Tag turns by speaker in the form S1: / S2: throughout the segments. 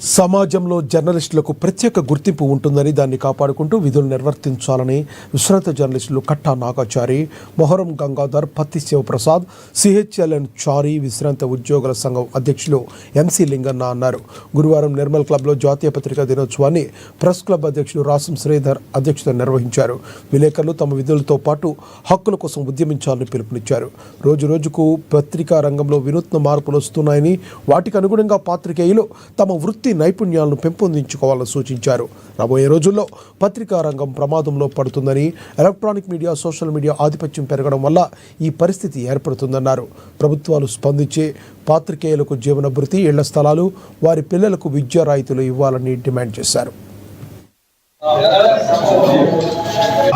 S1: సమాజంలో జర్నలిస్టులకు ప్రత్యేక గుర్తింపు ఉంటుందని దాన్ని కాపాడుకుంటూ విధులు నిర్వర్తించాలని విశ్రాంత జర్నలిస్టులు కట్టా నాగాచారి, మొహరం గంగాధర్, పత్తి శివప్రసాద్, సిహెచ్ఎల్ఎన్ చారి విశ్రాంత ఉద్యోగుల సంఘం అధ్యక్షులు ఎంసీ లింగన్న అన్నారు. గురువారం నిర్మల్ క్లబ్లో జాతీయ పత్రికా దినోత్సవాన్ని ప్రెస్ క్లబ్ అధ్యక్షులు రాసం శ్రీధర్ అధ్యక్షతన నిర్వహించారు. విలేకరులు తమ విధులతో పాటు హక్కుల కోసం ఉద్యమించాలని పిలుపునిచ్చారు. రోజు రోజుకు పత్రికా రంగంలో వినూత్న మార్పులు వస్తున్నాయని, వాటికి అనుగుణంగా పాత్రికేయులు తమ వృత్తి నైపుణ్యాలను పెంపొందించుకోవాలని సూచించారు. రాబోయే రోజుల్లో పత్రికా రంగం ప్రమాదంలో పడుతుందని, ఎలక్ట్రానిక్ మీడియా, సోషల్ మీడియా ఆధిపత్యం పెరగడం వల్ల ఈ పరిస్థితి ఏర్పడుతుందన్నారు. ప్రభుత్వాలు స్పందించే పాత్రికేయులకు జీవనభృతి, ఇళ్ల స్థలాలు, వారి పిల్లలకు విద్యా రాయితీలు ఇవ్వాలని డిమాండ్ చేశారు.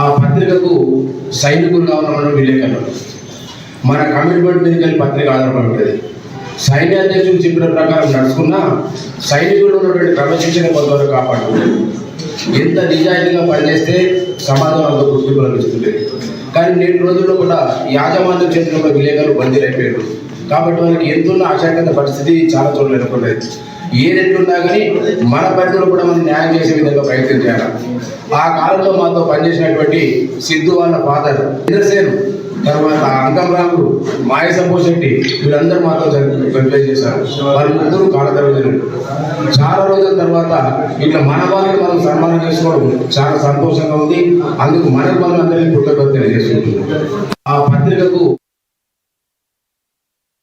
S2: ఆ పత్రికకు సైనికులుగా ఉన్న విలేకరులు మన కమిట్మెంట్ మీద పత్రిక ఆధారపడి ఉంటుంది. సైన్యాధ్యక్షులు చెప్పిన ప్రకారం నడుచుకున్నా సైనికులు ఉన్నటువంటి క్రమశిక్షణ కొంతవరకు కాపాడుతుంది. ఎంత నిజాయితీగా పనిచేస్తే సమాజం అంత గుర్తింపు లభిస్తుంది. కానీ నేటి రోజుల్లో కూడా యాజమాన్యం చేతుల్లో విలేకరులు బందీలైపోయారు. కాబట్టి వాళ్ళకి ఎంతున్న ఆశాకర పరిస్థితి చాలా చోట్ల ఎదుర్కొంటుంది. ఏ రెట్లున్నా కానీ మన పరిధిలో కూడా మనం న్యాయం చేసే విధంగా ప్రయత్నం చేయాలి. ఆ కాలంలో మాతో పనిచేసినటువంటి సిద్ధు వాళ్ళ ఫాదర్ ఇంద్రసేను, తర్వాత అంకంరాముడు, మాయసపోశెట్టి, వీళ్ళందరూ మాతో వెరిఫై చేశారు. వాళ్ళు ముగ్గురు కాలతరగతులు. చాలా రోజుల తర్వాత ఇట్లా మన వాళ్ళని మనం సన్మానం చేసుకోవడం చాలా సంతోషంగా ఉంది. అందుకు మన వాళ్ళందరినీ కృతజ్ఞతలు తెలియజేసుకుంటున్నాం. ఆ పత్రికకు